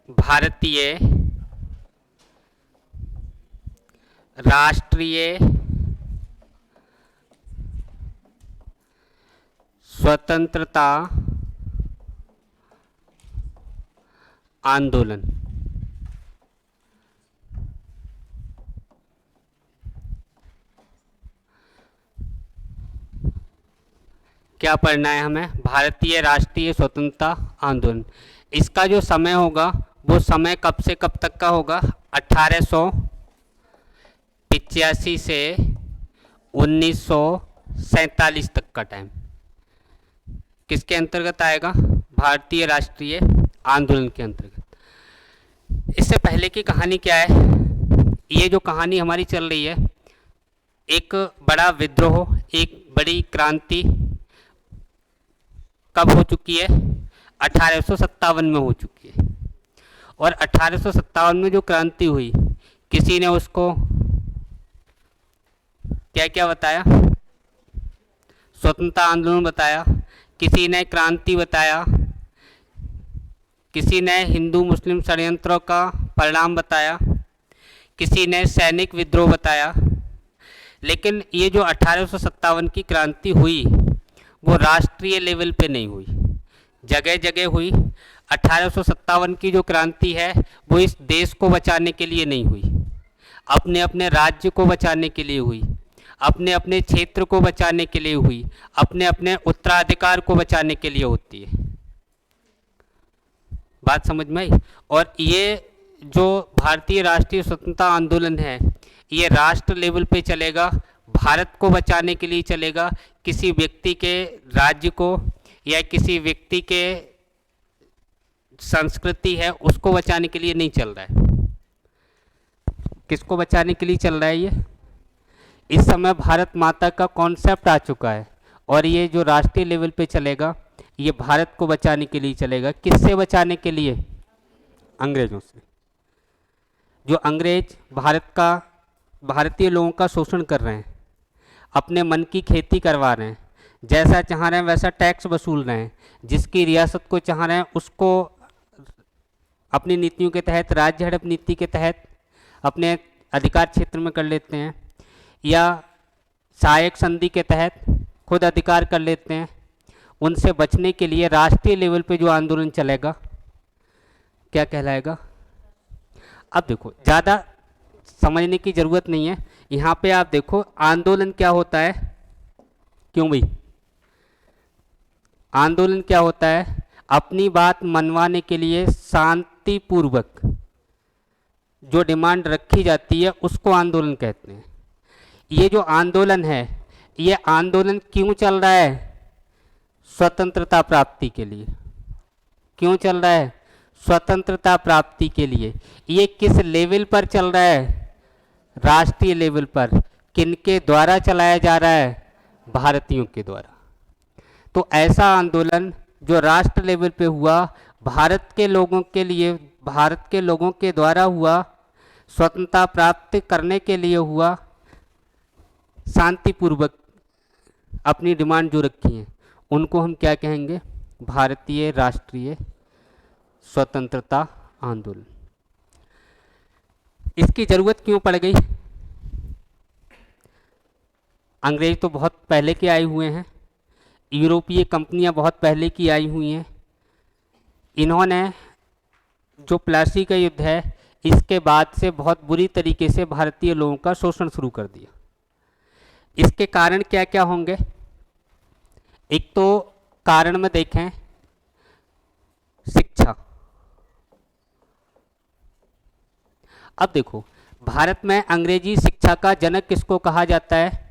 भारतीय राष्ट्रीय स्वतंत्रता आंदोलन। क्या पढ़ना है हमें? भारतीय राष्ट्रीय स्वतंत्रता आंदोलन। इसका जो समय होगा वो समय कब से कब तक का होगा? 1885 से 1947 तक का टाइम किसके अंतर्गत आएगा? भारतीय राष्ट्रीय आंदोलन के अंतर्गत। इससे पहले की कहानी क्या है? ये जो कहानी हमारी चल रही है, एक बड़ा विद्रोह, एक बड़ी क्रांति कब हो चुकी है? 1857 में हो चुकी है। और 1857 में जो क्रांति हुई, किसी ने उसको क्या क्या बताया? स्वतंत्रता आंदोलन बताया, किसी ने क्रांति बताया, किसी ने हिंदू मुस्लिम षड्यंत्रों का परिणाम बताया, किसी ने सैनिक विद्रोह बताया। लेकिन ये जो 1857 की क्रांति हुई वो राष्ट्रीय लेवल पे नहीं हुई, जगह जगह हुई। 1857 की जो क्रांति है वो इस देश को बचाने के लिए नहीं हुई, अपने अपने राज्य को बचाने के लिए हुई, अपने अपने क्षेत्र को बचाने के लिए हुई, अपने अपने उत्तराधिकार को बचाने के लिए होती है। बात समझ में आई? और ये जो भारतीय राष्ट्रीय स्वतंत्रता आंदोलन है ये राष्ट्र लेवल पे चलेगा, भारत को बचाने के लिए चलेगा, किसी व्यक्ति के राज्य को या किसी व्यक्ति के संस्कृति है उसको बचाने के लिए नहीं चल रहा है। किसको बचाने के लिए चल रहा है ये? इस समय भारत माता का कॉन्सेप्ट आ चुका है और ये जो राष्ट्रीय लेवल पे चलेगा ये भारत को बचाने के लिए चलेगा। किससे बचाने के लिए? अंग्रेजों से। जो अंग्रेज भारतीय लोगों का शोषण कर रहे हैं, अपने मन की खेती करवा रहे हैं, जैसा चाह रहे हैं वैसा टैक्स वसूल रहे हैं, जिसकी रियासत को चाह रहे हैं उसको अपनी नीतियों के तहत, राज्य हड़प नीति के तहत अपने अधिकार क्षेत्र में कर लेते हैं, या सहायक संधि के तहत खुद अधिकार कर लेते हैं। उनसे बचने के लिए राष्ट्रीय लेवल पे जो आंदोलन चलेगा क्या कहलाएगा? अब देखो, ज़्यादा समझने की ज़रूरत नहीं है, यहाँ पे आप देखो आंदोलन क्या होता है। क्यों भाई? आंदोलन क्या होता है? अपनी बात मनवाने के लिए शांतिपूर्वक जो डिमांड रखी जाती है उसको आंदोलन कहते हैं। ये जो आंदोलन है ये आंदोलन क्यों चल रहा है? स्वतंत्रता प्राप्ति के लिए। क्यों चल रहा है? स्वतंत्रता प्राप्ति के लिए। ये किस लेवल पर चल रहा है? राष्ट्रीय लेवल पर। किनके द्वारा चलाया जा रहा है? भारतीयों के द्वारा। तो ऐसा आंदोलन जो राष्ट्र लेवल पे हुआ, भारत के लोगों के लिए, भारत के लोगों के द्वारा हुआ, स्वतंत्रता प्राप्त करने के लिए हुआ, शांतिपूर्वक अपनी डिमांड जो रखी है उनको हम क्या कहेंगे? भारतीय राष्ट्रीय स्वतंत्रता आंदोलन। इसकी जरूरत क्यों पड़ गई? अंग्रेज तो बहुत पहले के आए हुए हैं, यूरोपीय कंपनियां बहुत पहले की आई हुई हैं। इन्होंने जो प्लासी का युद्ध है इसके बाद से बहुत बुरी तरीके से भारतीय लोगों का शोषण शुरू कर दिया। इसके कारण क्या क्या होंगे? एक तो कारण में देखें शिक्षा। अब देखो, भारत में अंग्रेजी शिक्षा का जनक किसको कहा जाता है?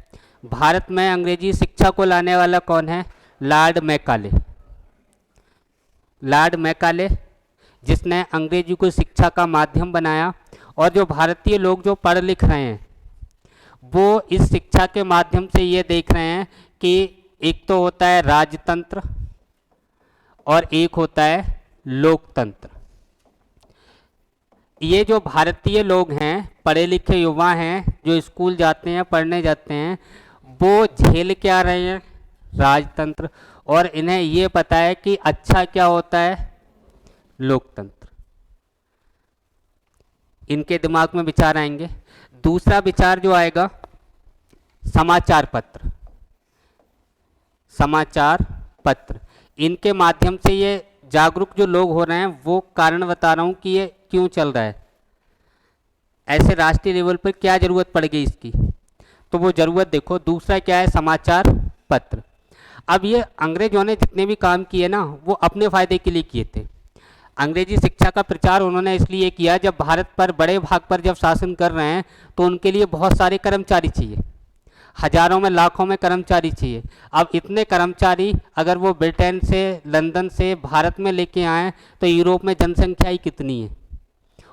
भारत में अंग्रेजी शिक्षा को लाने वाला कौन है? Lord Macaulay. लॉर्ड मैकाले जिसने अंग्रेजी को शिक्षा का माध्यम बनाया, और जो भारतीय लोग जो पढ़ लिख रहे हैं वो इस शिक्षा के माध्यम से ये देख रहे हैं कि एक तो होता है राजतंत्र और एक होता है लोकतंत्र। ये जो भारतीय लोग हैं, पढ़े लिखे युवा हैं जो स्कूल जाते हैं, पढ़ने जाते हैं, वो झेल क्या रहे हैं? राजतंत्र। और इन्हें ये पता है कि अच्छा क्या होता है? लोकतंत्र। इनके दिमाग में विचार आएंगे। दूसरा विचार जो आएगा, समाचार पत्र। समाचार पत्र, इनके माध्यम से ये जागरूक जो लोग हो रहे हैं, वो कारण बता रहा हूँ कि ये क्यों चल रहा है, ऐसे राष्ट्रीय लेवल पर क्या ज़रूरत पड़ गई इसकी, तो वो ज़रूरत देखो। दूसरा क्या है, समाचार पत्र। अब ये अंग्रेजों ने जितने भी काम किए ना, वो अपने फ़ायदे के लिए किए थे। अंग्रेजी शिक्षा का प्रचार उन्होंने इसलिए किया, जब भारत पर बड़े भाग पर जब शासन कर रहे हैं तो उनके लिए बहुत सारे कर्मचारी चाहिए, हजारों में लाखों में कर्मचारी चाहिए। अब इतने कर्मचारी अगर वो ब्रिटेन से, लंदन से भारत में लेके आए तो यूरोप में जनसंख्या ही कितनी है,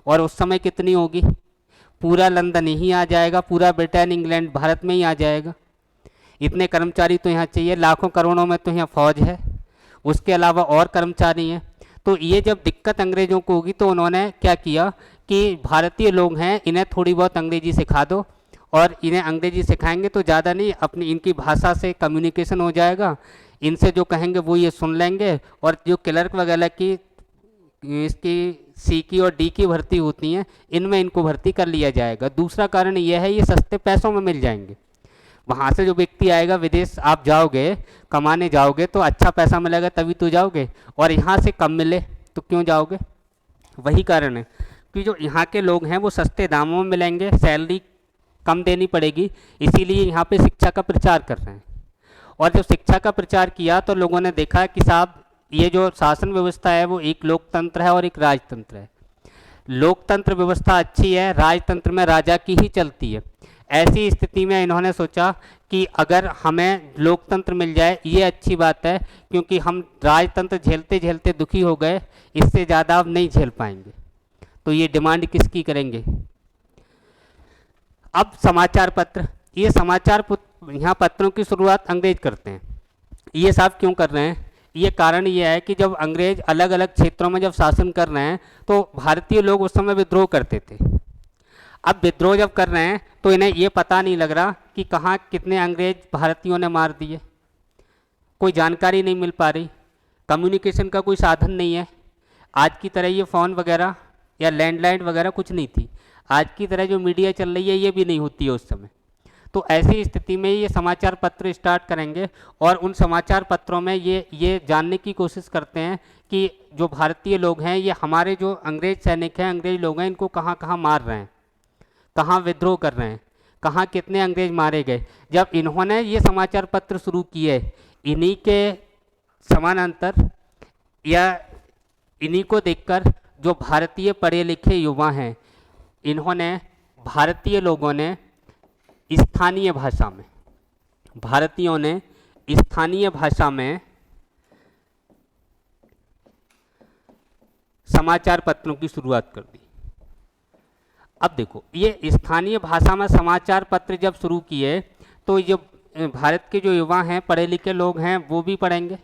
और उस समय कितनी होगी, पूरा लंदन ही आ जाएगा, पूरा ब्रिटेन, इंग्लैंड भारत में ही आ जाएगा। इतने कर्मचारी तो यहाँ चाहिए, लाखों करोड़ों में तो यहाँ फौज है, उसके अलावा और कर्मचारी हैं। तो ये जब दिक्कत अंग्रेज़ों को होगी तो उन्होंने क्या किया कि भारतीय लोग हैं, इन्हें थोड़ी बहुत अंग्रेजी सिखा दो, और इन्हें अंग्रेजी सिखाएंगे तो ज़्यादा नहीं, अपनी इनकी भाषा से कम्युनिकेशन हो जाएगा, इनसे जो कहेंगे वो ये सुन लेंगे, और जो क्लर्क वगैरह की इसकी सी की और डी की भर्ती होती हैं, इनमें इनको भर्ती कर लिया जाएगा। दूसरा कारण यह है, ये सस्ते पैसों में मिल जाएंगे। वहाँ से जो व्यक्ति आएगा, विदेश आप जाओगे कमाने जाओगे तो अच्छा पैसा मिलेगा तभी तो जाओगे, और यहाँ से कम मिले तो क्यों जाओगे। वही कारण है कि जो यहाँ के लोग हैं वो सस्ते दामों में मिलेंगे, सैलरी कम देनी पड़ेगी, इसीलिए यहाँ पे शिक्षा का प्रचार कर रहे हैं। और जब शिक्षा का प्रचार किया तो लोगों ने देखा कि साहब ये जो शासन व्यवस्था है वो एक लोकतंत्र है और एक राजतंत्र है। लोकतंत्र व्यवस्था अच्छी है, राजतंत्र में राजा की ही चलती है। ऐसी स्थिति में इन्होंने सोचा कि अगर हमें लोकतंत्र मिल जाए ये अच्छी बात है, क्योंकि हम राजतंत्र झेलते झेलते दुखी हो गए, इससे ज़्यादा अब नहीं झेल पाएंगे। तो ये डिमांड किसकी करेंगे। अब समाचार पत्र, ये समाचार यहाँ पत्रों की शुरुआत अंग्रेज करते हैं। ये सब क्यों कर रहे हैं, ये कारण ये है कि जब अंग्रेज अलग अलग क्षेत्रों में जब शासन कर रहे हैं तो भारतीय लोग उस समय विद्रोह करते थे। अब विद्रोह जब कर रहे हैं तो इन्हें ये पता नहीं लग रहा कि कहाँ कितने अंग्रेज भारतीयों ने मार दिए, कोई जानकारी नहीं मिल पा रही, कम्युनिकेशन का कोई साधन नहीं है। आज की तरह ये फ़ोन वगैरह या लैंडलाइन वगैरह कुछ नहीं थी, आज की तरह जो मीडिया चल रही है ये भी नहीं होती है उस समय। तो ऐसी स्थिति में ये समाचार पत्र स्टार्ट करेंगे, और उन समाचार पत्रों में ये जानने की कोशिश करते हैं कि जो भारतीय लोग हैं, ये हमारे जो अंग्रेज सैनिक हैं, अंग्रेज लोग हैं, इनको कहाँ कहाँ मार रहे हैं, कहाँ विद्रोह कर रहे हैं, कहाँ कितने अंग्रेज मारे गए। जब इन्होंने ये समाचार पत्र शुरू किए, इन्हीं के समानांतर या इन्हीं को देखकर जो भारतीय पढ़े लिखे युवा हैं, इन्होंने, भारतीय लोगों ने स्थानीय भाषा में, भारतीयों ने स्थानीय भाषा में समाचार पत्रों की शुरुआत कर दी। अब देखो, ये स्थानीय भाषा में समाचार पत्र जब शुरू किए तो जो भारत के जो युवा हैं, पढ़े लिखे लोग हैं, वो भी पढ़ेंगे।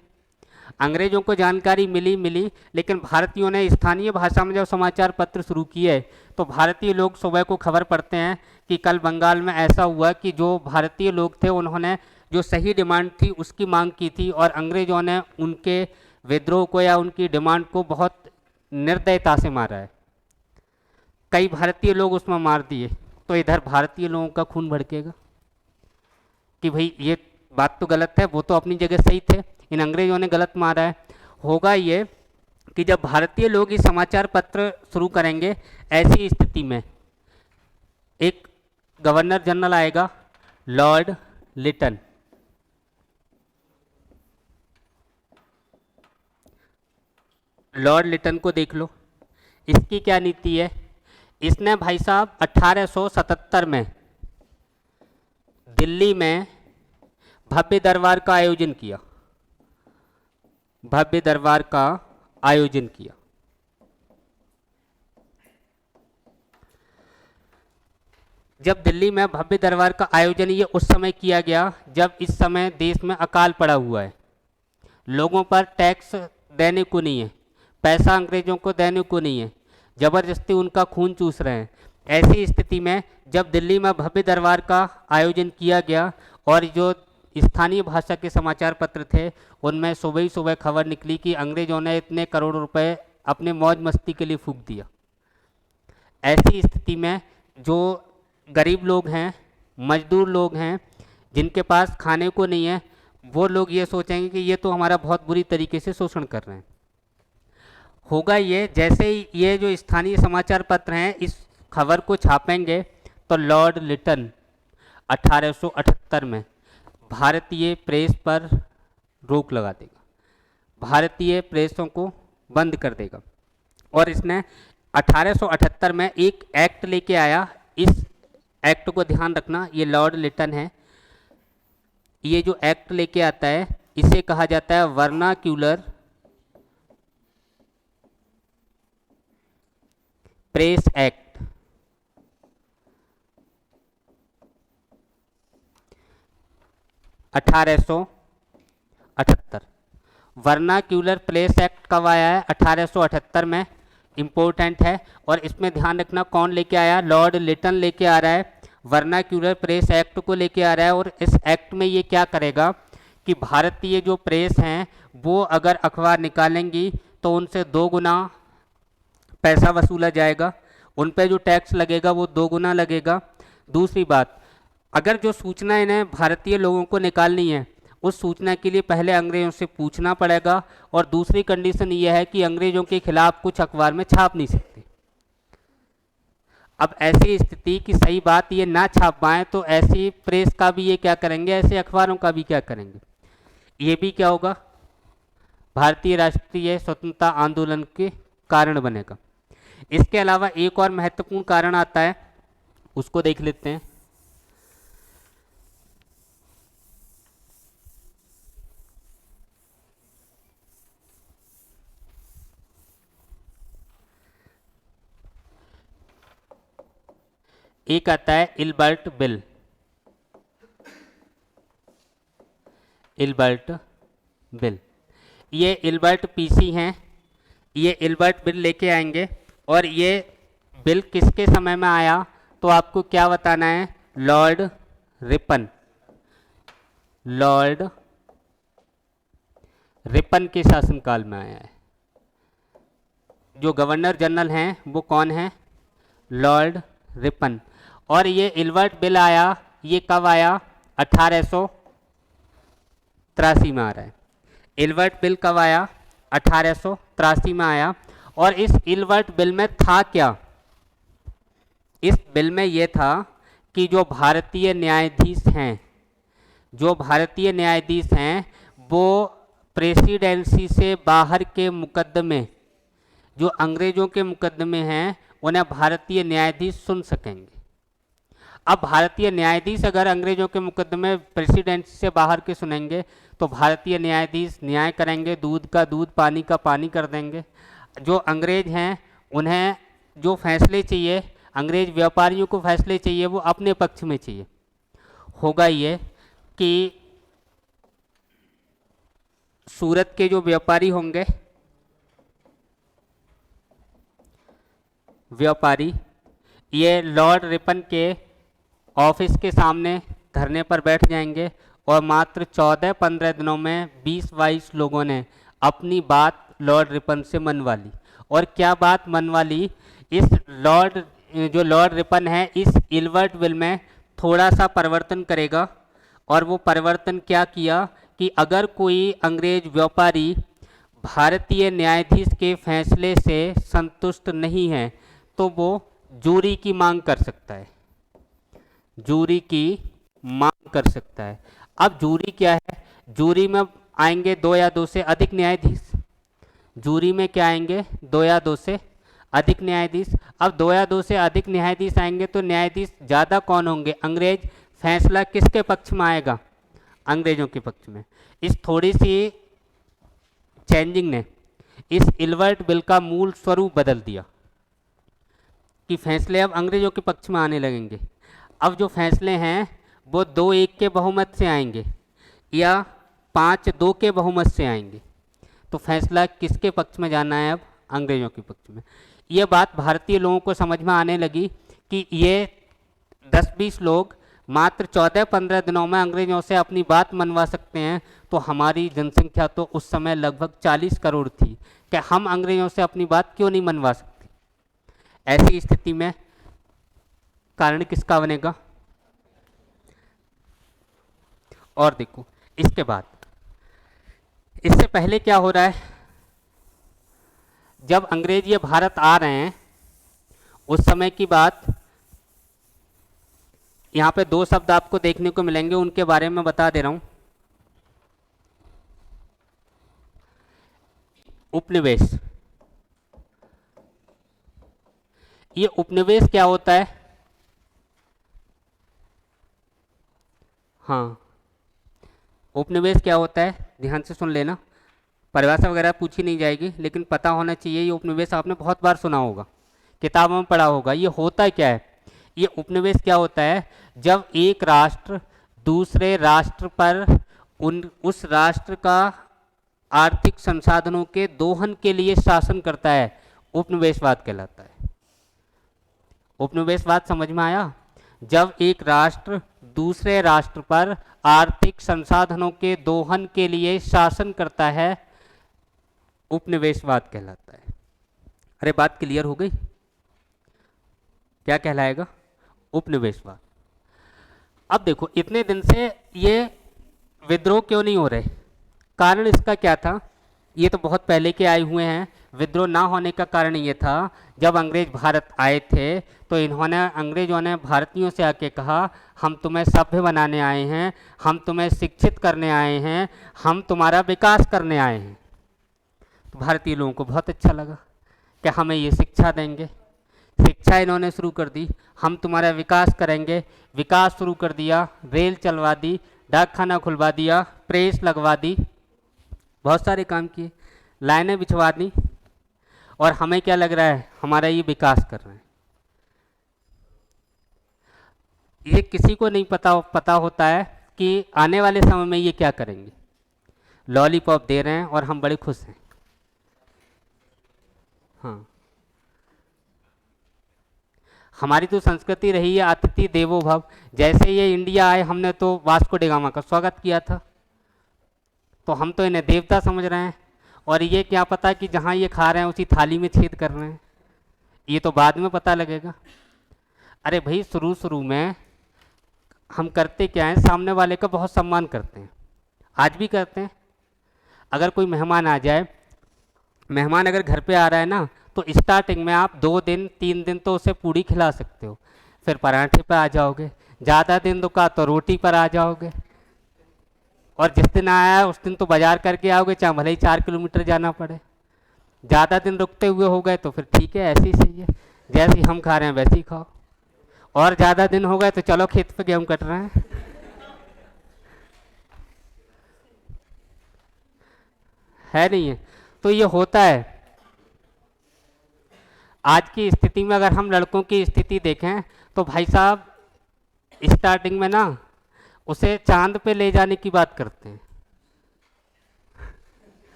अंग्रेजों को जानकारी मिली, लेकिन भारतीयों ने स्थानीय भाषा में जब समाचार पत्र शुरू किए तो भारतीय लोग सुबह को खबर पढ़ते हैं कि कल बंगाल में ऐसा हुआ कि जो भारतीय लोग थे उन्होंने जो सही डिमांड थी उसकी मांग की थी, और अंग्रेजों ने उनके विद्रोह को या उनकी डिमांड को बहुत निर्दयता से मारा है। कई भारतीय लोग उसमें मार दिए, तो इधर भारतीय लोगों का खून भड़केगा कि भाई ये बात तो गलत है, वो तो अपनी जगह सही थे, इन अंग्रेजों ने गलत मारा है। होगा ये कि जब भारतीय लोग ये समाचार पत्र शुरू करेंगे, ऐसी स्थिति में एक गवर्नर जनरल आएगा, लॉर्ड लिटन। लॉर्ड लिटन को देख लो, इसकी क्या नीति है। इसने भाई साहब 1877 में दिल्ली में भव्य दरबार का आयोजन किया, भव्य दरबार का आयोजन किया। जब दिल्ली में भव्य दरबार का आयोजन ये उस समय किया गया जब इस समय देश में अकाल पड़ा हुआ है, लोगों पर टैक्स देने को नहीं है, पैसा अंग्रेजों को देने को नहीं है, ज़बरदस्ती उनका खून चूस रहे हैं। ऐसी स्थिति में जब दिल्ली में भव्य दरबार का आयोजन किया गया और जो स्थानीय भाषा के समाचार पत्र थे उनमें सुबह ही सुबह खबर निकली कि अंग्रेजों ने इतने करोड़ रुपए अपने मौज मस्ती के लिए फूंक दिया। ऐसी स्थिति में जो गरीब लोग हैं, मजदूर लोग हैं, जिनके पास खाने को नहीं है, वो लोग ये सोचेंगे कि ये तो हमारा बहुत बुरी तरीके से शोषण कर रहे हैं। होगा ये, जैसे ही ये जो स्थानीय समाचार पत्र हैं इस खबर को छापेंगे तो लॉर्ड लिटन 1878 में भारतीय प्रेस पर रोक लगा देगा, भारतीय प्रेसों को बंद कर देगा। और इसने 1878 में एक एक्ट लेके आया। इस एक्ट को ध्यान रखना, ये लॉर्ड लिटन है। ये जो एक्ट लेके आता है इसे कहा जाता है वर्नाक्यूलर प्रेस एक्ट। अठारह वर्नाक्यूलर प्रेस एक्ट कब आया है? 1878 में। इंपॉर्टेंट है। और इसमें ध्यान रखना कौन लेके आया? लॉर्ड लिटन लेके आ रहा है, वर्नाक्यूलर प्रेस एक्ट को लेके आ रहा है। और इस एक्ट में ये क्या करेगा कि भारतीय जो प्रेस हैं वो अगर अखबार निकालेंगी तो उनसे 2 गुना पैसा वसूला जाएगा, उन पे जो टैक्स लगेगा वो 2 गुना लगेगा। दूसरी बात, अगर जो सूचना इन्हें भारतीय लोगों को निकालनी है उस सूचना के लिए पहले अंग्रेजों से पूछना पड़ेगा। और दूसरी कंडीशन ये है कि अंग्रेजों के खिलाफ कुछ अखबार में छाप नहीं सकते। अब ऐसी स्थिति की सही बात ये ना छाप पाएँ तो ऐसी प्रेस का भी ये क्या करेंगे, ऐसे अखबारों का भी क्या करेंगे? ये भी क्या होगा, भारतीय राष्ट्रीय स्वतंत्रता आंदोलन के कारण बनेगा। इसके अलावा एक और महत्वपूर्ण कारण आता है, उसको देख लेते हैं। एक आता है इल्बर्ट बिल। इल्बर्ट बिल, ये इल्बर्ट पीसी हैं, ये इल्बर्ट बिल लेके आएंगे। और ये बिल किसके समय में आया तो आपको क्या बताना है? Lord Ripon. लॉर्ड रिपन के शासनकाल में आया है। जो गवर्नर जनरल हैं वो कौन है? Lord Ripon. और ये इल्बर्ट बिल आया, ये कब आया? 1883 में आ रहा है। इल्बर्ट बिल कब आया? 1883 में आया। और इस इल्बर्ट बिल में था क्या? इस बिल में यह था कि जो भारतीय न्यायाधीश हैं, जो भारतीय न्यायाधीश हैं वो प्रेसिडेंसी से बाहर के मुकदमे, जो अंग्रेजों के मुकदमे हैं, उन्हें भारतीय न्यायाधीश सुन सकेंगे। अब भारतीय न्यायाधीश अगर अंग्रेजों के मुकदमे प्रेसिडेंसी से बाहर के सुनेंगे तो भारतीय न्यायाधीश न्याय करेंगे, दूध का दूध, पानी का पानी कर देंगे। जो अंग्रेज हैं उन्हें जो फैसले चाहिए, अंग्रेज व्यापारियों को फैसले चाहिए, वो अपने पक्ष में चाहिए। होगा ये कि सूरत के जो व्यापारी होंगे, व्यापारी, ये लॉर्ड रिपन के ऑफिस के सामने धरने पर बैठ जाएंगे और मात्र 14-15 दिनों में 20-22 लोगों ने अपनी बात लॉर्ड रिपन से मनवा ली। और क्या बात मनवा ली? इस जो लॉर्ड रिपन है इस इल्बर्ट बिल में थोड़ा सा परिवर्तन करेगा। और वो परिवर्तन क्या किया कि अगर कोई अंग्रेज व्यापारी भारतीय न्यायाधीश के फैसले से संतुष्ट नहीं है तो वो जूरी की मांग कर सकता है, जूरी की मांग कर सकता है। अब जूरी क्या है? जूरी में आएंगे 2 या 2 से अधिक न्यायाधीश। जूरी में क्या आएंगे? 2 या 2 से अधिक न्यायाधीश। अब 2 या 2 से अधिक न्यायाधीश आएंगे तो न्यायाधीश ज़्यादा कौन होंगे? अंग्रेज। फैसला किसके पक्ष में आएगा? अंग्रेजों के पक्ष में। इस थोड़ी सी चेंजिंग ने इस इल्बर्ट बिल का मूल स्वरूप बदल दिया कि फैसले अब अंग्रेजों के पक्ष में आने लगेंगे। अब जो फैसले हैं वो 2-1 के बहुमत से आएंगे या 5-2 के बहुमत से आएंगे। तो फैसला किसके पक्ष में जाना है? अब अंग्रेजों के पक्ष में। ये बात भारतीय लोगों को समझ में आने लगी कि ये 10-20 लोग मात्र 14-15 दिनों में अंग्रेजों से अपनी बात मनवा सकते हैं। तो हमारी जनसंख्या तो उस समय लगभग 40 करोड़ थी, कि हम अंग्रेजों से अपनी बात क्यों नहीं मनवा सकते? ऐसी स्थिति में कारण किसका बनेगा? और देखो इसके बाद, इससे पहले क्या हो रहा है, जब अंग्रेज ये भारत आ रहे हैं उस समय की बात, यहां पे दो शब्द आपको देखने को मिलेंगे, उनके बारे में बता दे रहा हूं। उपनिवेश। ये उपनिवेश क्या होता है? हाँ, उपनिवेश क्या होता है, ध्यान से सुन लेना, परिभाषा वगैरह पूछी नहीं जाएगी, लेकिन पता होना चाहिए। ये उपनिवेश आपने बहुत बार सुना होगा, किताबों में पढ़ा होगा। ये होता क्या है? ये उपनिवेश क्या होता है? जब एक राष्ट्र दूसरे राष्ट्र पर उस राष्ट्र का आर्थिक संसाधनों के दोहन के लिए शासन करता है, उपनिवेशवाद कहलाता है। उपनिवेशवाद समझ में आया? जब एक राष्ट्र दूसरे राष्ट्र पर आर्थिक संसाधनों के दोहन के लिए शासन करता है, उपनिवेशवाद कहलाता है। अरे बात क्लियर हो गई? क्या कहलाएगा? उपनिवेशवाद। अब देखो इतने दिन से ये विद्रोह क्यों नहीं हो रहे? कारण इसका क्या था? ये तो बहुत पहले के आए हुए हैं। विद्रोह ना होने का कारण ये था, जब अंग्रेज भारत आए थे तो अंग्रेजों ने भारतीयों से आके कहा, हम तुम्हें सभ्य बनाने आए हैं, हम तुम्हें शिक्षित करने आए हैं, हम तुम्हारा विकास करने आए हैं। तो भारतीय लोगों को बहुत अच्छा लगा कि हमें ये शिक्षा देंगे। शिक्षा इन्होंने शुरू कर दी, हम तुम्हारा विकास करेंगे। विकास शुरू कर दिया, रेल चलवा दी, डाकखाना खुलवा दिया, प्रेस लगवा दी, बहुत सारे काम किए, लाइनें बिछवा दी, और हमें क्या लग रहा है? हमारा ये विकास कर रहे हैं। ये किसी को नहीं पता होता है कि आने वाले समय में ये क्या करेंगे। लॉलीपॉप दे रहे हैं और हम बड़े खुश हैं। हाँ, हमारी तो संस्कृति रही है अतिथि देवो भव। जैसे ये इंडिया आए, हमने तो वास्को डी गामा का स्वागत किया था, तो हम तो इन्हें देवता समझ रहे हैं, और ये क्या पता कि जहाँ ये खा रहे हैं उसी थाली में छेद कर रहे हैं। ये तो बाद में पता लगेगा। अरे भाई, शुरू में हम करते क्या हैं? सामने वाले का बहुत सम्मान करते हैं, आज भी करते हैं। अगर कोई मेहमान आ जाए, मेहमान अगर घर पे आ रहा है ना, तो स्टार्टिंग में आप 2 दिन 3 दिन तो उसे पूड़ी खिला सकते हो, फिर पराठे पर आ जाओगे, ज़्यादा दिन रुका तो रोटी पर आ जाओगे, और जिस दिन आया उस दिन तो बाजार करके आओगे, चाहे भले ही 4 किलोमीटर जाना पड़े। ज़्यादा दिन रुकते हुए हो गए तो फिर ठीक है, ऐसे ही सही है, जैसे ही हम खा रहे हैं वैसे ही खाओ। और ज़्यादा दिन हो गए तो चलो खेत पे गेहूँ कट रहे हैं। है नहीं है? तो ये होता है। आज की स्थिति में अगर हम लड़कों की स्थिति देखें तो भाई साहब, स्टार्टिंग में ना उसे चांद पे ले जाने की बात करते हैं।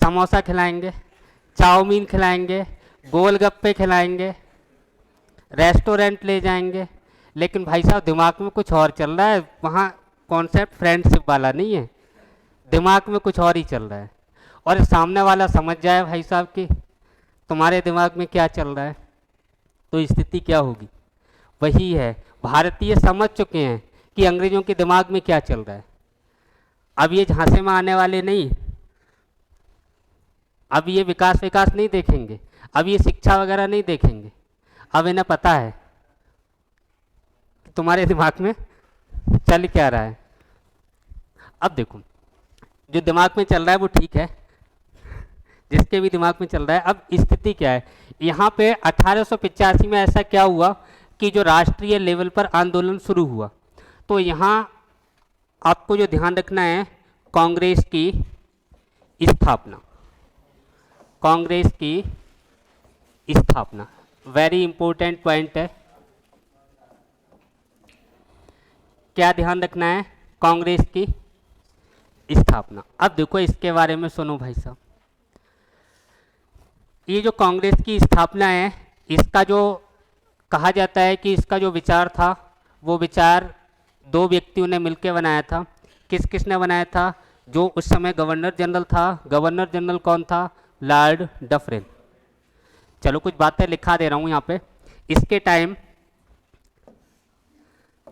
समोसा खिलाएंगे, चाउमीन खिलाएंगे, गोलगप्पे खिलाएंगे, रेस्टोरेंट ले जाएंगे, लेकिन भाई साहब दिमाग में कुछ और चल रहा है। वहाँ कॉन्सेप्ट फ्रेंडशिप वाला नहीं है, दिमाग में कुछ और ही चल रहा है। और सामने वाला समझ जाए भाई साहब कि तुम्हारे दिमाग में क्या चल रहा है, तो स्थिति क्या होगी? वही है, भारतीय समझ चुके हैं कि अंग्रेजों के दिमाग में क्या चल रहा है। अब ये झांसे में आने वाले नहीं, अब ये विकास नहीं देखेंगे, अब ये शिक्षा वगैरह नहीं देखेंगे। अब इन्हें पता है कि तुम्हारे दिमाग में चल क्या रहा है। अब देखो, जो दिमाग में चल रहा है वो ठीक है, जिसके भी दिमाग में चल रहा है। अब स्थिति क्या है? यहाँ पे 1885 में ऐसा क्या हुआ कि जो राष्ट्रीय लेवल पर आंदोलन शुरू हुआ, तो यहाँ आपको जो ध्यान रखना है, कांग्रेस की स्थापना, कांग्रेस की स्थापना वेरी इंपॉर्टेंट पॉइंट है। क्या ध्यान रखना है? कांग्रेस की स्थापना। अब देखो इसके बारे में सुनो भाई साहब, ये जो कांग्रेस की स्थापना है, इसका जो कहा जाता है कि इसका जो विचार था, वो विचार 2 व्यक्तियों ने मिलकर बनाया था। किस किस ने बनाया था? जो उस समय गवर्नर जनरल था। गवर्नर जनरल कौन था? Lord Dufferin. चलो कुछ बातें लिखा दे रहा हूँ यहाँ पे। इसके टाइम,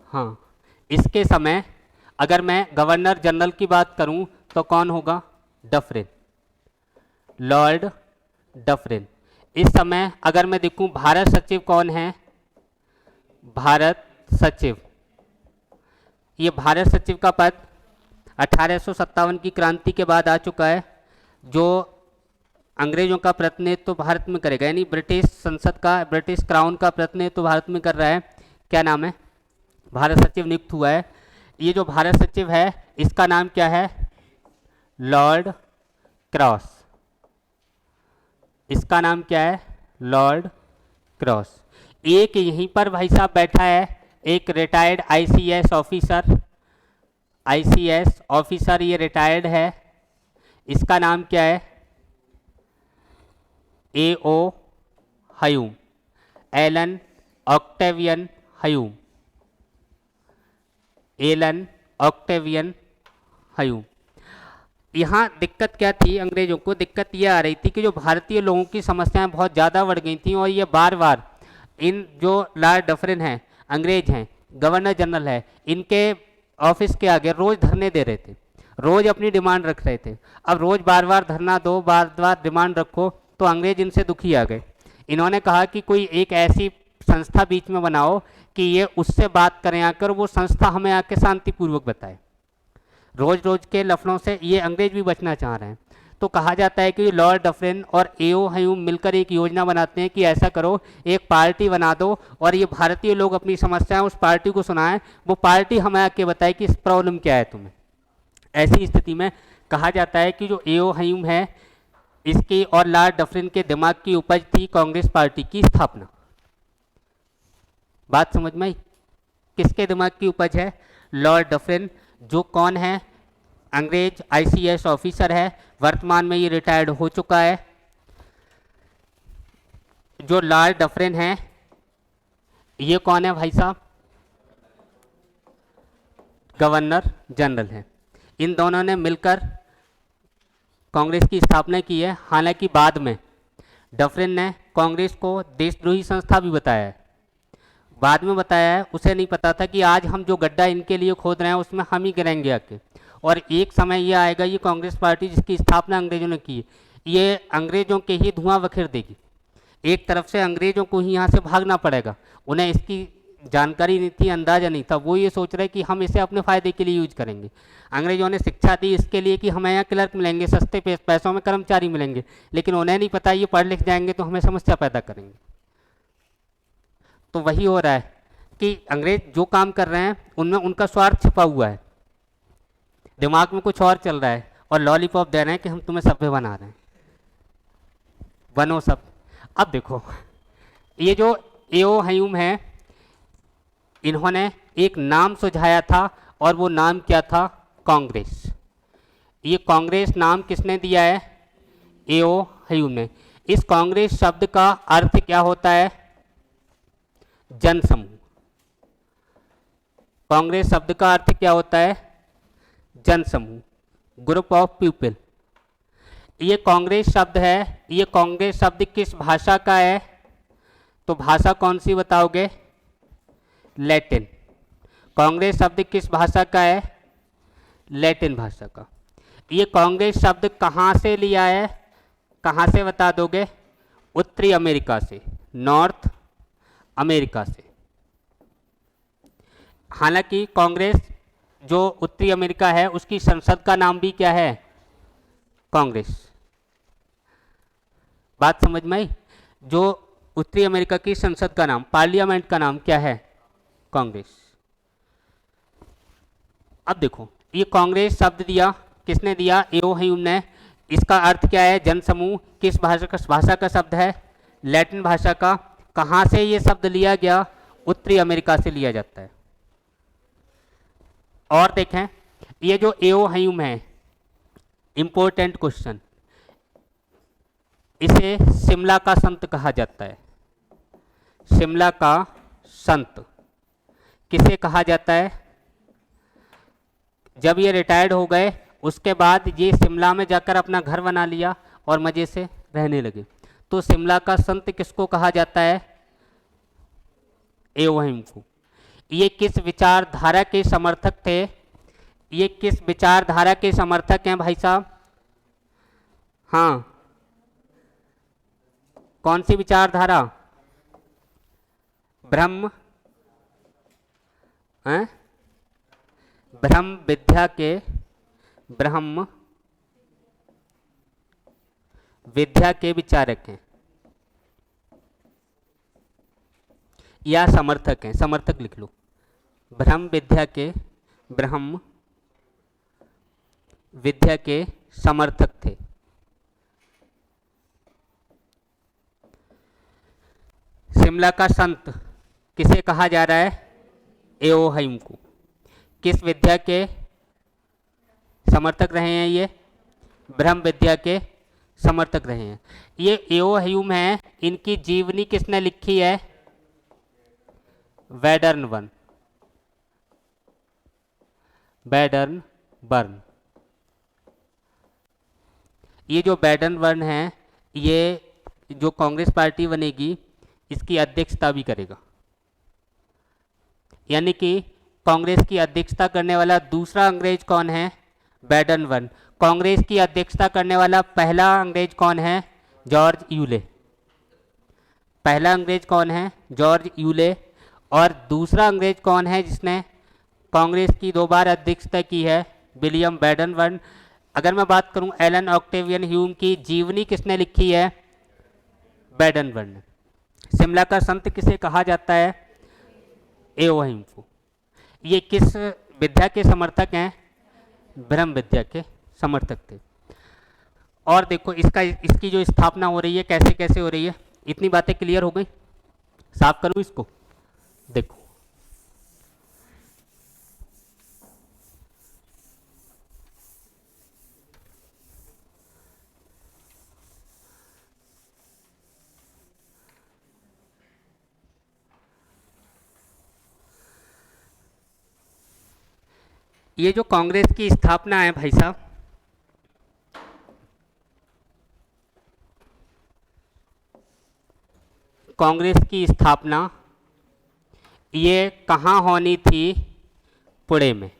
हाँ, इसके समय अगर मैं गवर्नर जनरल की बात करूँ तो कौन होगा? Dufferin, Lord Dufferin. इस समय अगर मैं देखूं भारत सचिव कौन है? भारत सचिव। ये भारत सचिव का पद 1857 की क्रांति के बाद आ चुका है। जो अंग्रेजों का प्रतिनिधित्व तो भारत में करेगा, यानी ब्रिटिश संसद का, ब्रिटिश क्राउन का प्रतिनिधित्व तो भारत में कर रहा है। क्या नाम है? भारत सचिव नियुक्त हुआ है। ये जो भारत सचिव है इसका नाम क्या है? Lord cross. इसका नाम क्या है? Lord cross. एक यहीं पर भाई साहब बैठा है, एक retired ICS officer, ICS officer, ये रिटायर्ड है। इसका नाम क्या है? एओ हयूम, एलन ऑक्टेवियन हयूम, एलन ऑक्टेवियन हयूम। यहाँ दिक्कत क्या थी? अंग्रेजों को दिक्कत ये आ रही थी कि जो भारतीय लोगों की समस्याएं बहुत ज़्यादा बढ़ गई थी, और ये बार बार इन जो लॉर्ड डफरिन हैं, अंग्रेज हैं, गवर्नर जनरल है, इनके ऑफिस के आगे रोज़ धरने दे रहे थे, रोज़ अपनी डिमांड रख रहे थे। अब रोज़ बार बार धरना दो, बार बार डिमांड रखो, तो अंग्रेज इनसे दुखी आ गए। इन्होंने कहा कि कोई एक ऐसी संस्था बीच में बनाओ कि ये उससे बात करें आकर, वो संस्था हमें आके शांतिपूर्वक बताए। रोज रोज के लफड़ों से ये अंग्रेज भी बचना चाह रहे हैं। तो कहा जाता है कि लॉर्ड डफरिन और एओ हयूम मिलकर एक योजना बनाते हैं कि ऐसा करो, एक पार्टी बना दो और ये भारतीय लोग अपनी समस्याएं उस पार्टी को सुनाएं, वो पार्टी हमें आके बताए कि इस प्रॉब्लम क्या है तुम्हें। ऐसी स्थिति में कहा जाता है कि जो एओ हयूम है, इसकी और लॉर्ड डफरिन के दिमाग की उपज थी कांग्रेस पार्टी की स्थापना। बात समझ में आई? किसके दिमाग की उपज है? लॉर्ड डफरिन, जो कौन है? अंग्रेज आईसीएस ऑफिसर है, वर्तमान में ये रिटायर्ड हो चुका है। जो लॉर्ड डफरिन है ये कौन है भाई साहब? गवर्नर जनरल है। इन दोनों ने मिलकर कांग्रेस की स्थापना की है। हालांकि बाद में डफरिन ने कांग्रेस को देशद्रोही संस्था भी बताया है, बाद में बताया है। उसे नहीं पता था कि आज हम जो गड्ढा इनके लिए खोद रहे हैं उसमें हम ही गिरेंगे आके, और एक समय ये आएगा, ये कांग्रेस पार्टी जिसकी स्थापना अंग्रेजों ने की, ये अंग्रेजों के ही धुआं बखेर देगी। एक तरफ से अंग्रेजों को ही यहाँ से भागना पड़ेगा। उन्हें इसकी जानकारी नहीं थी, अंदाजा नहीं था। वो ये सोच रहे कि हम इसे अपने फ़ायदे के लिए यूज करेंगे। अंग्रेजों ने शिक्षा दी इसके लिए कि हमें यहाँ क्लर्क मिलेंगे, सस्ते पैसों में कर्मचारी मिलेंगे, लेकिन उन्हें नहीं पता ये पढ़ लिख जाएंगे तो हमें समस्या पैदा करेंगे। तो वही हो रहा है कि अंग्रेज जो काम कर रहे हैं उनमें उनका स्वार्थ छिपा हुआ है, दिमाग में कुछ और चल रहा है, और लॉलीपॉप दे रहे हैं कि हम तुम्हें सभ्य बना रहे हैं, बनो सब। अब देखो, ये जो एओ हयूम है, इन्होंने एक नाम सुझाया था, और वो नाम क्या था? कांग्रेस। ये कांग्रेस नाम किसने दिया है? एओ हयूम ने। इस कांग्रेस शब्द का अर्थ क्या होता है? जनसमूह। कांग्रेस शब्द का अर्थ क्या होता है? जनसमूह, ग्रुप ऑफ पीपल। ये कांग्रेस शब्द है, ये कांग्रेस शब्द किस भाषा का है? तो भाषा कौन सी बताओगे? लैटिन। कांग्रेस शब्द किस भाषा का है? लैटिन भाषा का। ये कांग्रेस शब्द कहाँ से लिया है? कहाँ से बता दोगे? उत्तरी अमेरिका से, नॉर्थ अमेरिका से। हालांकि कांग्रेस जो उत्तरी अमेरिका है उसकी संसद का नाम भी क्या है? कांग्रेस। बात समझ में आई? जो उत्तरी अमेरिका की संसद का नाम, पार्लियामेंट का नाम क्या है? कांग्रेस। अब देखो, ये कांग्रेस शब्द दिया, किसने दिया? एओ हयूम ने। इसका अर्थ क्या है? जनसमूह। किस भाषा का शब्द है? लैटिन भाषा का। कहाँ से ये शब्द लिया गया? उत्तरी अमेरिका से लिया जाता है। और देखें, ये जो एओ हयूम है, इंपॉर्टेंट क्वेश्चन, इसे शिमला का संत कहा जाता है। शिमला का संत किसे कहा जाता है? जब ये रिटायर्ड हो गए उसके बाद ये शिमला में जाकर अपना घर बना लिया और मज़े से रहने लगे। तो शिमला का संत किसको कहा जाता है? एओहिम को। ये किस विचारधारा के समर्थक थे? ये किस विचारधारा के समर्थक हैं भाई साहब? हाँ, कौन सी विचारधारा? ब्रह्म ब्रह्म विद्या के ब्रह्म विद्या के विचारक हैं या समर्थक हैं, समर्थक लिख लो। ब्रह्म विद्या के ब्रह्म विद्या के समर्थक थे। शिमला का संत किसे कहा जा रहा है? एओहिम को। किस विद्या के समर्थक रहे हैं ये? ब्रह्म विद्या के समर्थक रहे हैं। ये एओहिम है, इनकी जीवनी किसने लिखी है? वेडरबर्न। वेडरबर्न। ये जो वेडरबर्न है, ये जो कांग्रेस पार्टी बनेगी इसकी अध्यक्षता भी करेगा। यानी कि कांग्रेस की अध्यक्षता करने वाला दूसरा अंग्रेज कौन है? वेडरबर्न। कांग्रेस की अध्यक्षता करने वाला पहला अंग्रेज कौन है? George Yule. पहला अंग्रेज कौन है? George Yule. और दूसरा अंग्रेज कौन है जिसने कांग्रेस की 2 बार अध्यक्षता की है? William Wedderburn. अगर मैं बात करूं एलन ऑक्टेवियन ह्यूम की जीवनी किसने लिखी है? वेडरबर्न। शिमला का संत किसे कहा जाता है? एओहिम को। ये किस विद्या के समर्थक हैं? ब्रह्म विद्या के समर्थक थे। और देखो इसकी जो स्थापना हो रही है कैसे कैसे हो रही है, इतनी बातें क्लियर हो गई। साफ करूं इसको, देखो ये जो कांग्रेस की स्थापना है भाई साहब, कांग्रेस की स्थापना ये कहाँ होनी थी? पुणे में।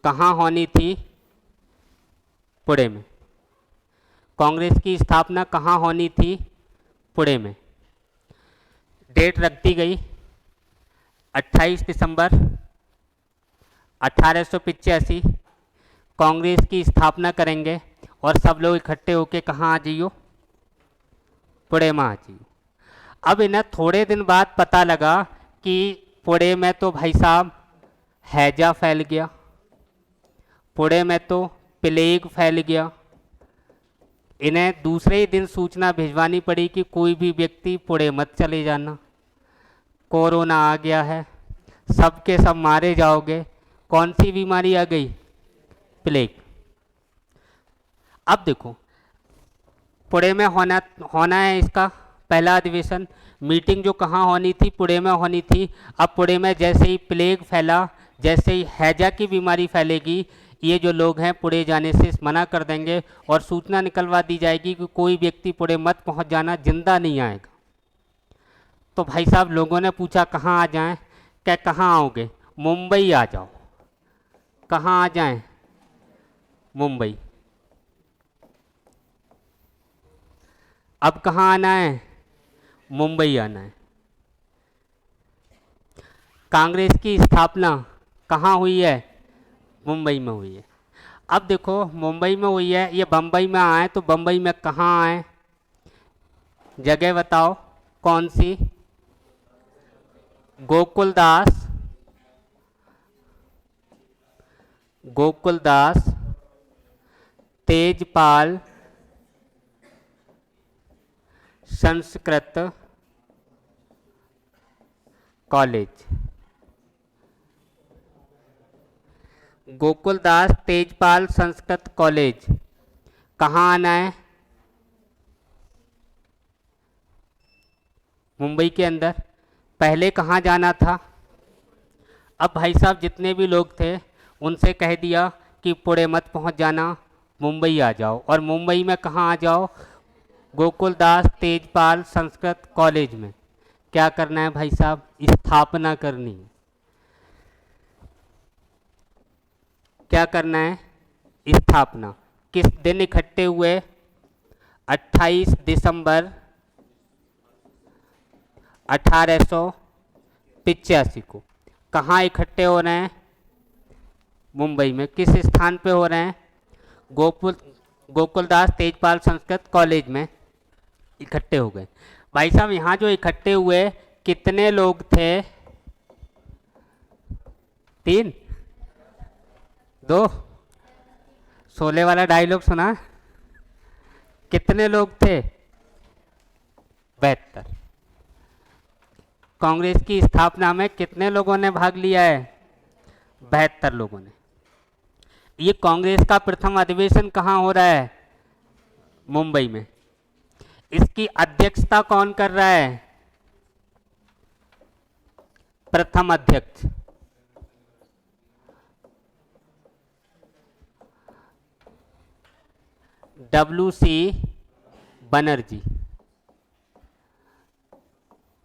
कहाँ होनी थी? पुणे में। कांग्रेस की स्थापना कहाँ होनी थी? पुणे में। डेट रख दी गई 28 दिसंबर 1885। कांग्रेस की स्थापना करेंगे और सब लोग इकट्ठे होके कहाँ आ जाइयो? पुणे में आ जाइयो। अब इन्हें थोड़े दिन बाद पता लगा कि पुणे में तो भाई साहब हैजा फैल गया, पुणे में तो प्लेग फैल गया। इन्हें दूसरे ही दिन सूचना भिजवानी पड़ी कि कोई भी व्यक्ति पुणे मत चले जाना, कोरोना आ गया है, सबके सब मारे जाओगे। कौन सी बीमारी आ गई? प्लेग। अब देखो पुणे में होना है इसका पहला अधिवेशन। मीटिंग जो कहाँ होनी थी? पुणे में होनी थी। अब पुणे में जैसे ही प्लेग फैला, जैसे ही हैजा की बीमारी फैलेगी, ये जो लोग हैं पुणे जाने से मना कर देंगे और सूचना निकलवा दी जाएगी कि कोई व्यक्ति पुणे मत पहुंच जाना, जिंदा नहीं आएगा। तो भाई साहब लोगों ने पूछा कहाँ आ जाएं? क्या कहाँ आओगे? मुंबई आ जाओ। कहाँ आ जाएं? मुंबई। अब कहाँ आना है? मुंबई आना है। कांग्रेस की स्थापना कहाँ हुई है? मुंबई में हुई है। अब देखो मुंबई में हुई है, ये बम्बई में आए तो बम्बई में कहाँ आए? जगह बताओ कौन सी? गोकुलदास तेजपाल संस्कृत कॉलेज। गोकुलदास तेजपाल संस्कृत कॉलेज कहाँ आना है? मुंबई के अंदर। पहले कहाँ जाना था? अब भाई साहब जितने भी लोग थे उनसे कह दिया कि पुणे मत पहुंच जाना, मुंबई आ जाओ। और मुंबई में कहाँ आ जाओ? गोकुलदास तेजपाल संस्कृत कॉलेज में। क्या करना है भाई साहब? स्थापना करनी है। क्या करना है? स्थापना। किस दिन इकट्ठे हुए? 28 दिसंबर 1885 को। कहाँ इकट्ठे हो रहे हैं? मुंबई में। किस स्थान पे हो रहे हैं? गोकुलदास तेजपाल संस्कृत कॉलेज में इकट्ठे हो गए। भाई साहब यहाँ जो इकट्ठे हुए कितने लोग थे? 3, 2? शोले वाला डायलॉग सुना? कितने लोग थे? 72। कांग्रेस की स्थापना में कितने लोगों ने भाग लिया है? 72 लोगों ने। ये कांग्रेस का प्रथम अधिवेशन कहाँ हो रहा है? मुंबई में। इसकी अध्यक्षता कौन कर रहा है? प्रथम अध्यक्ष WC बनर्जी,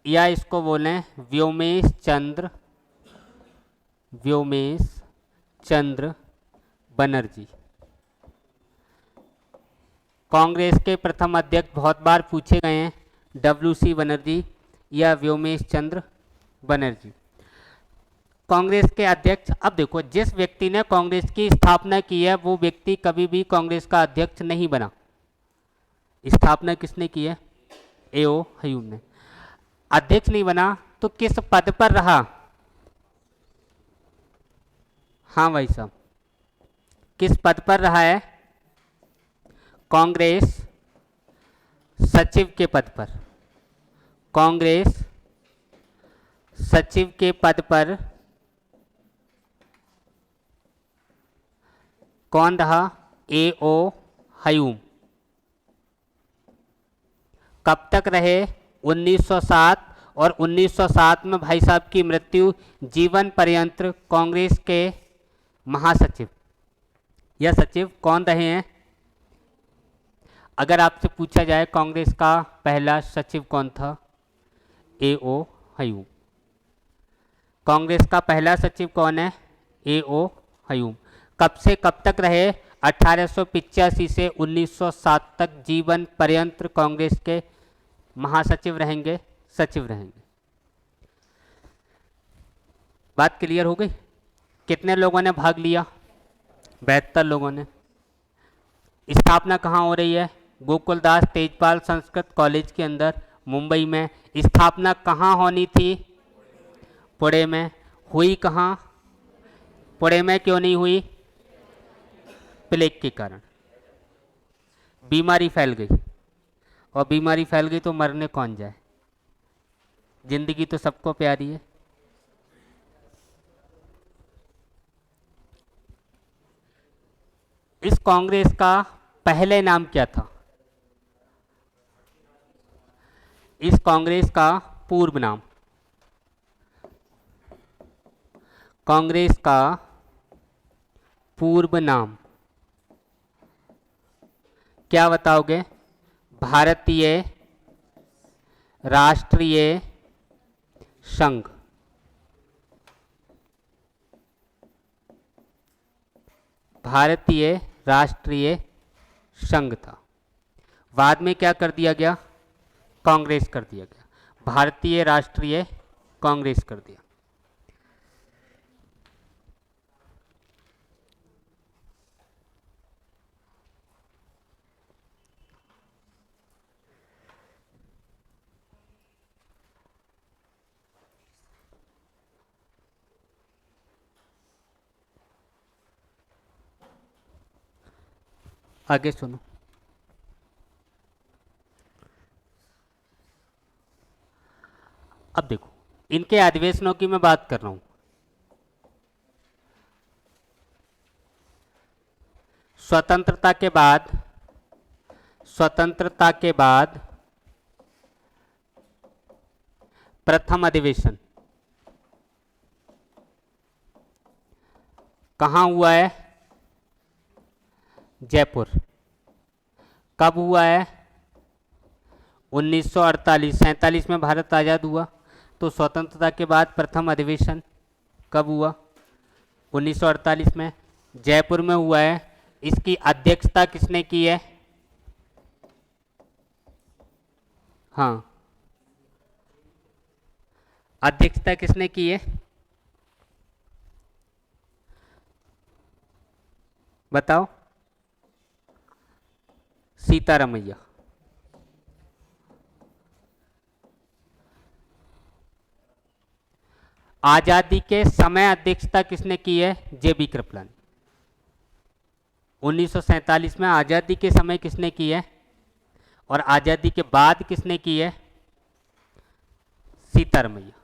या इसको बोलें व्योमेश चंद्र बनर्जी। कांग्रेस के प्रथम अध्यक्ष बहुत बार पूछे गए हैं, WC बनर्जी या व्योमेश चंद्र बनर्जी। कांग्रेस के अध्यक्ष, अब देखो जिस व्यक्ति ने कांग्रेस की स्थापना की है वो व्यक्ति कभी भी कांग्रेस का अध्यक्ष नहीं बना। स्थापना किसने की है? A.O. हयूम ने। अध्यक्ष नहीं बना तो किस पद पर रहा? हाँ भाई साहब, किस पद पर रहा है? कांग्रेस सचिव के पद पर। कांग्रेस सचिव के पद पर कौन रहा? A.O. हयूम। कब तक रहे? 1907। और 1907 में भाई साहब की मृत्यु। जीवन पर्यंत कांग्रेस के महासचिव या सचिव कौन रहे हैं? अगर आपसे पूछा जाए कांग्रेस का पहला सचिव कौन था? A.O. हयूम। कांग्रेस का पहला सचिव कौन है? A.O. हयूम। कब से कब तक रहे? 1885 से 1907 तक जीवन पर्यंत कांग्रेस के महासचिव रहेंगे, सचिव रहेंगे। बात क्लियर हो गई? कितने लोगों ने भाग लिया? 72 लोगों ने। स्थापना कहाँ हो रही है? गोकुलदास तेजपाल संस्कृत कॉलेज के अंदर, मुंबई में। स्थापना कहाँ होनी थी? पुणे में। हुई कहाँ? पुणे में क्यों नहीं हुई? प्लेग के कारण। बीमारी फैल गई, और बीमारी फैल गई तो मरने कौन जाए? जिंदगी तो सबको प्यारी है। इस कांग्रेस का पहले नाम क्या था? इस कांग्रेस का पूर्व नाम। कांग्रेस का पूर्व नाम क्या बताओगे? भारतीय राष्ट्रीय संघ। भारतीय राष्ट्रीय संघ था। बाद में क्या कर दिया गया? कांग्रेस कर दिया गया। भारतीय राष्ट्रीय कांग्रेस कर दिया। आगे सुनो। अब देखो, इनके अधिवेशनों की मैं बात कर रहा हूं। स्वतंत्रता के बाद प्रथम अधिवेशन कहां हुआ है? जयपुर। कब हुआ है? 1948। 47 में भारत आज़ाद हुआ, तो स्वतंत्रता के बाद प्रथम अधिवेशन कब हुआ? 1948 में, जयपुर में हुआ है। इसकी अध्यक्षता किसने की है? हाँ, अध्यक्षता किसने की है बताओ? सीतारमैया। आजादी के समय अध्यक्षता किसने की है? जेबी कृपलानी। 1947 में आजादी के समय किसने की है, और आजादी के बाद किसने की है? सीतारमैया।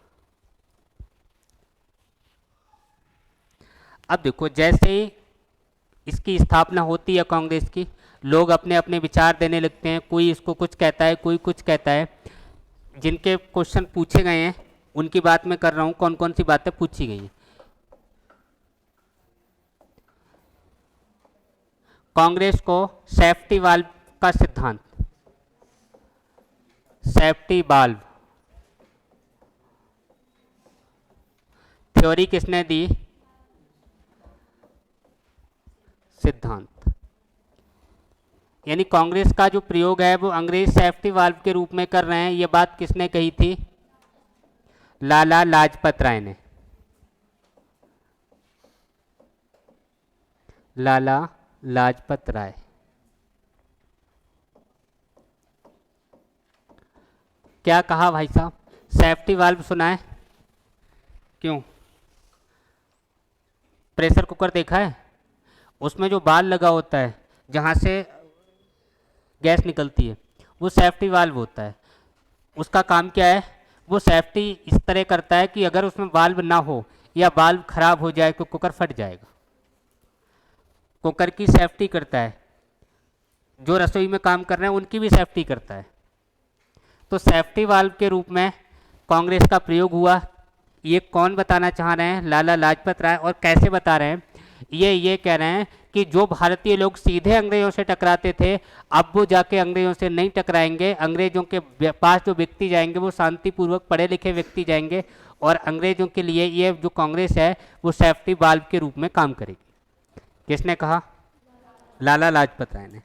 अब देखो, जैसे ही इसकी स्थापना होती है कांग्रेस की, लोग अपने अपने विचार देने लगते हैं। कोई इसको कुछ कहता है, कोई कुछ कहता है। जिनके क्वेश्चन पूछे गए हैं उनकी बात मैं कर रहा हूं, कौन कौन सी बातें पूछी गई हैं। कांग्रेस को सेफ्टी वाल्व का सिद्धांत, सेफ्टी वाल्व थ्योरी किसने दी? सिद्धांत। यानी कांग्रेस का जो प्रयोग है वो अंग्रेज सेफ्टी वाल्व के रूप में कर रहे हैं। ये बात किसने कही थी? लाला लाजपत राय ने। लाला लाजपत राय। क्या कहा भाई साहब? सेफ्टी वाल्व सुना है? क्यों? प्रेशर कुकर देखा है? उसमें जो बाल लगा होता है जहां से गैस निकलती है, वो सेफ्टी वाल्व होता है। उसका काम क्या है? वो सेफ्टी इस तरह करता है कि अगर उसमें वाल्व ना हो या वाल्व खराब हो जाए तो कुकर फट जाएगा। कुकर की सेफ्टी करता है। जो रसोई में काम कर रहे हैं उनकी भी सेफ्टी करता है। तो सेफ्टी वाल्व के रूप में कांग्रेस का प्रयोग हुआ। ये कौन बताना चाह रहे हैं? लाला लाजपत राय। और कैसे बता रहे हैं? ये कह रहे हैं कि जो भारतीय लोग सीधे अंग्रेजों से टकराते थे, अब वो जाके अंग्रेजों से नहीं टकराएंगे। अंग्रेजों के पास जो व्यक्ति जाएंगे वो शांतिपूर्वक पढ़े लिखे व्यक्ति जाएंगे, और अंग्रेजों के लिए ये जो कांग्रेस है वो सेफ्टी वाल्व के रूप में काम करेगी। किसने कहा? लाला लाजपत राय ने।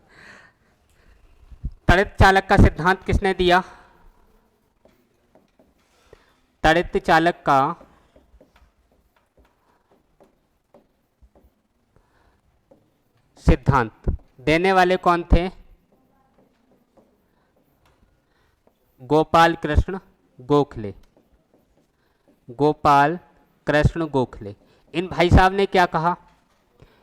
तड़ित चालक का सिद्धांत किसने दिया? तड़ित चालक का सिद्धांत देने वाले कौन थे? गोपाल कृष्ण गोखले। गोपाल कृष्ण गोखले। इन भाई साहब ने क्या कहा?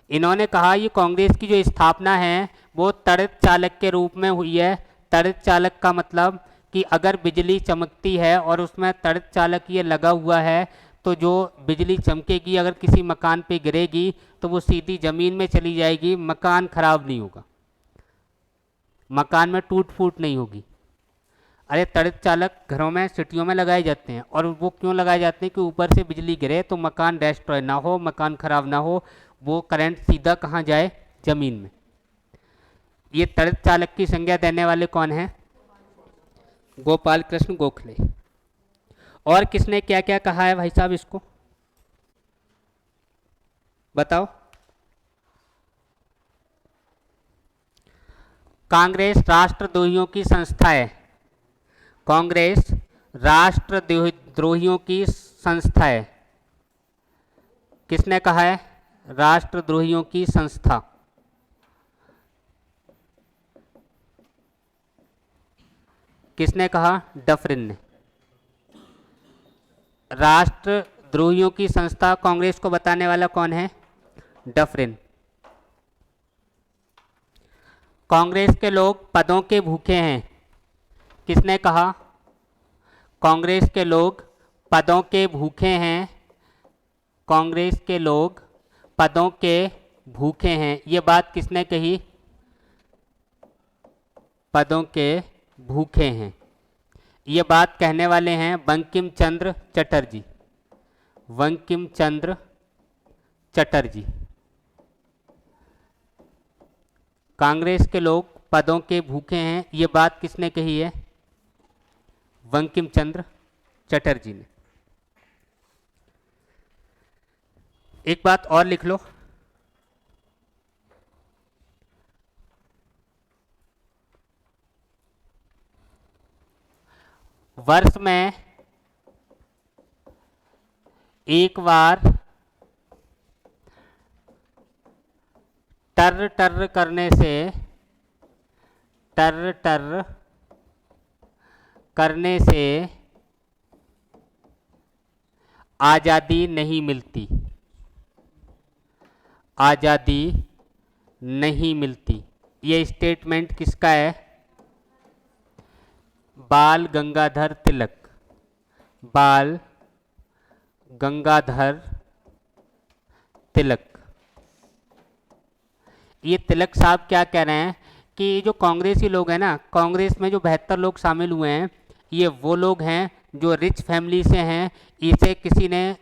इन्होंने कहा ये कांग्रेस की जो स्थापना है वो तड़ित चालक के रूप में हुई है। तड़ित चालक का मतलब कि अगर बिजली चमकती है और उसमें तड़ित चालक ये लगा हुआ है, तो जो बिजली चमकेगी अगर किसी मकान पे गिरेगी तो वो सीधी ज़मीन में चली जाएगी, मकान खराब नहीं होगा, मकान में टूट फूट नहीं होगी। अरे तड़ित चालक घरों में सिटियों में लगाए जाते हैं, और वो क्यों लगाए जाते हैं? कि ऊपर से बिजली गिरे तो मकान डिस्ट्रॉय ना हो, मकान खराब ना हो, वो करंट सीधा कहाँ जाए? जमीन में। ये तड़ित चालक की संज्ञा देने वाले कौन हैं? गोपाल कृष्ण गोखले। और किसने क्या क्या कहा है भाई साहब, इसको बताओ। कांग्रेस राष्ट्रद्रोहियों की संस्था है। कांग्रेस राष्ट्रद्रोहियों की संस्था है। किसने कहा है? राष्ट्रद्रोहियों की संस्था। किसने कहा? डफरिन ने। राष्ट्रद्रोहियों की संस्था कांग्रेस को बताने वाला कौन है? डफरिन। कांग्रेस के लोग पदों के भूखे हैं। किसने कहा? कांग्रेस के लोग पदों के भूखे हैं। कांग्रेस के लोग पदों के भूखे हैं। ये बात किसने कही? पदों के भूखे हैं। ये बात कहने वाले हैं बंकिम चंद्र चटर्जी। बंकिम चंद्र चटर्जी। कांग्रेस के लोग पदों के भूखे हैं, ये बात किसने कही है? बंकिम चंद्र चटर्जी ने। एक बात और लिख लो, वर्ष में एक बार टर टर करने से आजादी नहीं मिलती, आजादी नहीं मिलती। ये स्टेटमेंट किसका है? बाल गंगाधर तिलक। बाल गंगाधर तिलक। ये तिलक साहब क्या कह रहे हैं कि जो कांग्रेसी लोग हैं ना, कांग्रेस में जो 72 लोग शामिल हुए हैं, ये वो लोग हैं जो रिच फैमिली से हैं। इसे किसी ने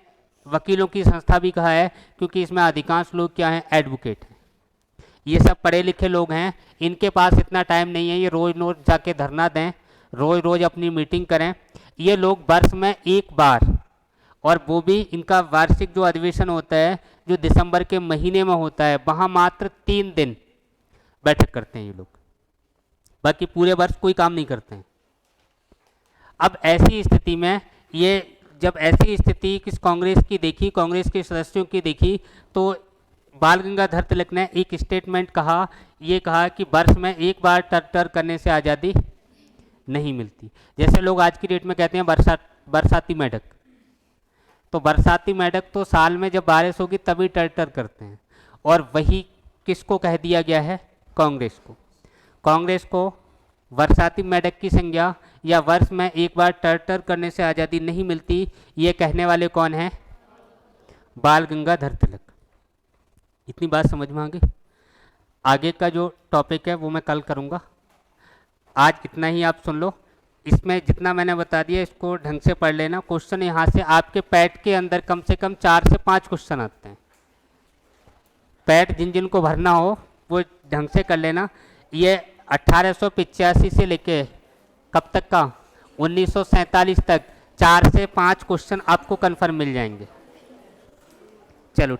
वकीलों की संस्था भी कहा है, क्योंकि इसमें अधिकांश लोग क्या हैं? एडवोकेट हैं। ये सब पढ़े लिखे लोग हैं, इनके पास इतना टाइम नहीं है ये रोज रोज जाके धरना दें, रोज रोज अपनी मीटिंग करें। ये लोग वर्ष में एक बार, और वो भी इनका वार्षिक जो अधिवेशन होता है जो दिसंबर के महीने में होता है, वहाँ मात्र 3 दिन बैठक करते हैं ये लोग, बाकी पूरे वर्ष कोई काम नहीं करते हैं। अब ऐसी स्थिति में ये जब ऐसी स्थिति किस कांग्रेस की देखी, कांग्रेस के सदस्यों की देखी, तो बाल गंगाधर तिलक ने एक स्टेटमेंट कहा, ये कहा कि वर्ष में एक बार टर करने से आज़ादी नहीं मिलती। जैसे लोग आज की डेट में कहते हैं बरसाती मेढक, तो बरसाती मेढक तो साल में जब बारिश होगी तभी टर करते हैं, और वही किसको कह दिया गया है? कांग्रेस को। कांग्रेस को बरसाती मेढक की संज्ञा या वर्ष में एक बार टर करने से आज़ादी नहीं मिलती, ये कहने वाले कौन हैं? बाल गंगाधर तिलक। इतनी बात समझ में आ गई? आगे का जो टॉपिक है वो मैं कल करूँगा, आज इतना ही आप सुन लो। इसमें जितना मैंने बता दिया इसको ढंग से पढ़ लेना। क्वेश्चन यहाँ से आपके पैट के अंदर कम से कम 4 से 5 क्वेश्चन आते हैं। पैट जिन जिन को भरना हो वो ढंग से कर लेना। ये 1885 से लेके कब तक का? 1947 तक 4 से 5 क्वेश्चन आपको कन्फर्म मिल जाएंगे। चलो।